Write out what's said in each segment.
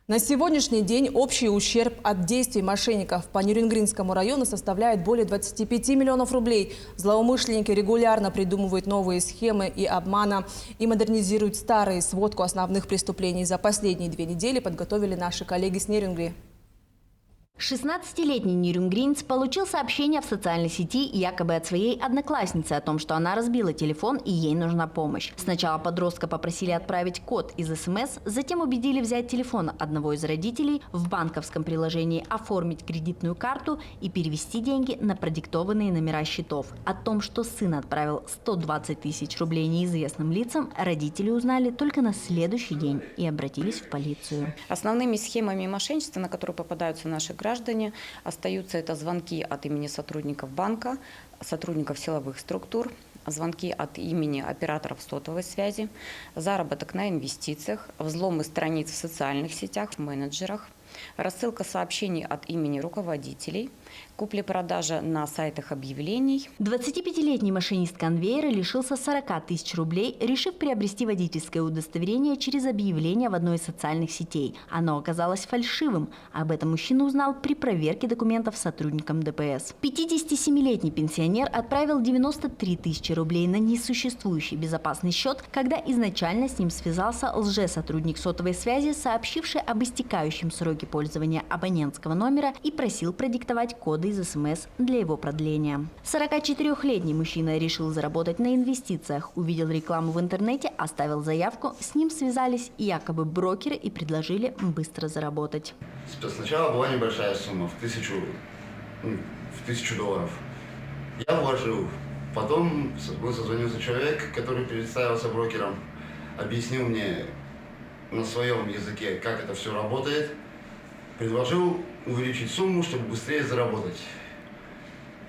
На сегодняшний день общий ущерб от действий мошенников по Нерюнгринскому району составляет более 25 миллионов рублей. Злоумышленники регулярно придумывают новые схемы и обмана и модернизируют старые. Сводку основных преступлений за последние 2 недели подготовили наши коллеги с Нерюнгри. 16-летний нерюнгринец получил сообщение в социальной сети якобы от своей одноклассницы о том, что она разбила телефон и ей нужна помощь. Сначала подростка попросили отправить код из СМС, затем убедили взять телефон одного из родителей, в банковском приложении оформить кредитную карту и перевести деньги на продиктованные номера счетов. О том, что сын отправил 120 тысяч рублей неизвестным лицам, родители узнали только на следующий день и обратились в полицию. Основными схемами мошенничества, на которые попадаются наши граждане, остаются это звонки от имени сотрудников банка, сотрудников силовых структур, звонки от имени операторов сотовой связи, заработок на инвестициях, взломы страниц в социальных сетях, в менеджерах, рассылка сообщений от имени руководителей, купли-продажа на сайтах объявлений. 25-летний машинист конвейера лишился 40 тысяч рублей, решив приобрести водительское удостоверение через объявление в одной из социальных сетей. Оно оказалось фальшивым. Об этом мужчина узнал при проверке документов сотрудникам ДПС. 57-летний пенсионер отправил 93 тысячи рублей на несуществующий безопасный счет, когда изначально с ним связался лжесотрудник сотовой связи, сообщивший об истекающем сроке пользования абонентского номера и просил продиктовать коды из СМС для его продления. 44-летний мужчина решил заработать на инвестициях, увидел рекламу в интернете, оставил заявку, с ним связались якобы брокеры и предложили быстро заработать. Сначала была небольшая сумма в 1000 долларов. Я вложил. Потом созвонился человек, который представился брокером, объяснил мне на своем языке, как это все работает. Предложил увеличить сумму, чтобы быстрее заработать.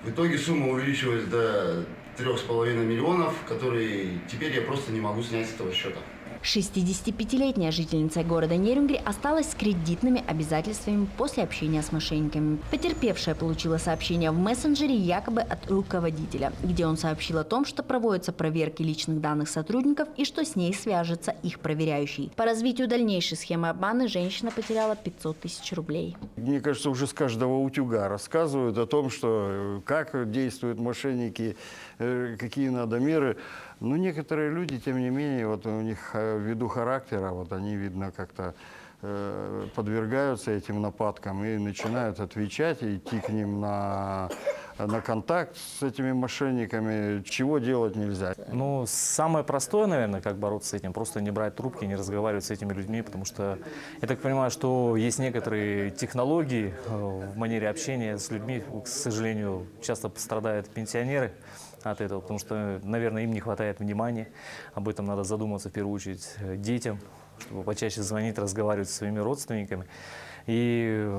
В итоге сумма увеличилась до 3,5 миллионов, которые теперь я просто не могу снять с этого счета. 65-летняя жительница города Нерюнгри осталась с кредитными обязательствами после общения с мошенниками. Потерпевшая получила сообщение в мессенджере якобы от руководителя, где он сообщил о том, что проводятся проверки личных данных сотрудников и что с ней свяжется их проверяющий. По развитию дальнейшей схемы обмана женщина потеряла 500 тысяч рублей. Мне кажется, уже с каждого утюга рассказывают о том, что как действуют мошенники, какие надо меры. Но некоторые люди, тем не менее, вот у них ввиду характера, вот они, видно, как-то подвергаются этим нападкам и начинают отвечать, идти к ним на контакт с этими мошенниками, чего делать нельзя. Ну, самое простое, наверное, как бороться с этим, просто не брать трубки, не разговаривать с этими людьми, потому что я так понимаю, что есть некоторые технологии в манере общения с людьми, к сожалению, часто пострадают пенсионеры от этого, потому что, наверное, им не хватает внимания. Об этом надо задуматься в первую очередь детям, чтобы почаще звонить, разговаривать со своими родственниками. И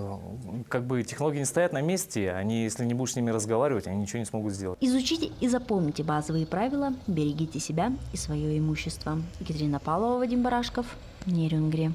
как бы технологии не стоят на месте, они, если не будешь с ними разговаривать, они ничего не смогут сделать. Изучите и запомните базовые правила, берегите себя и свое имущество. Екатерина Павлова, Вадим Барашков, Нерюнгри.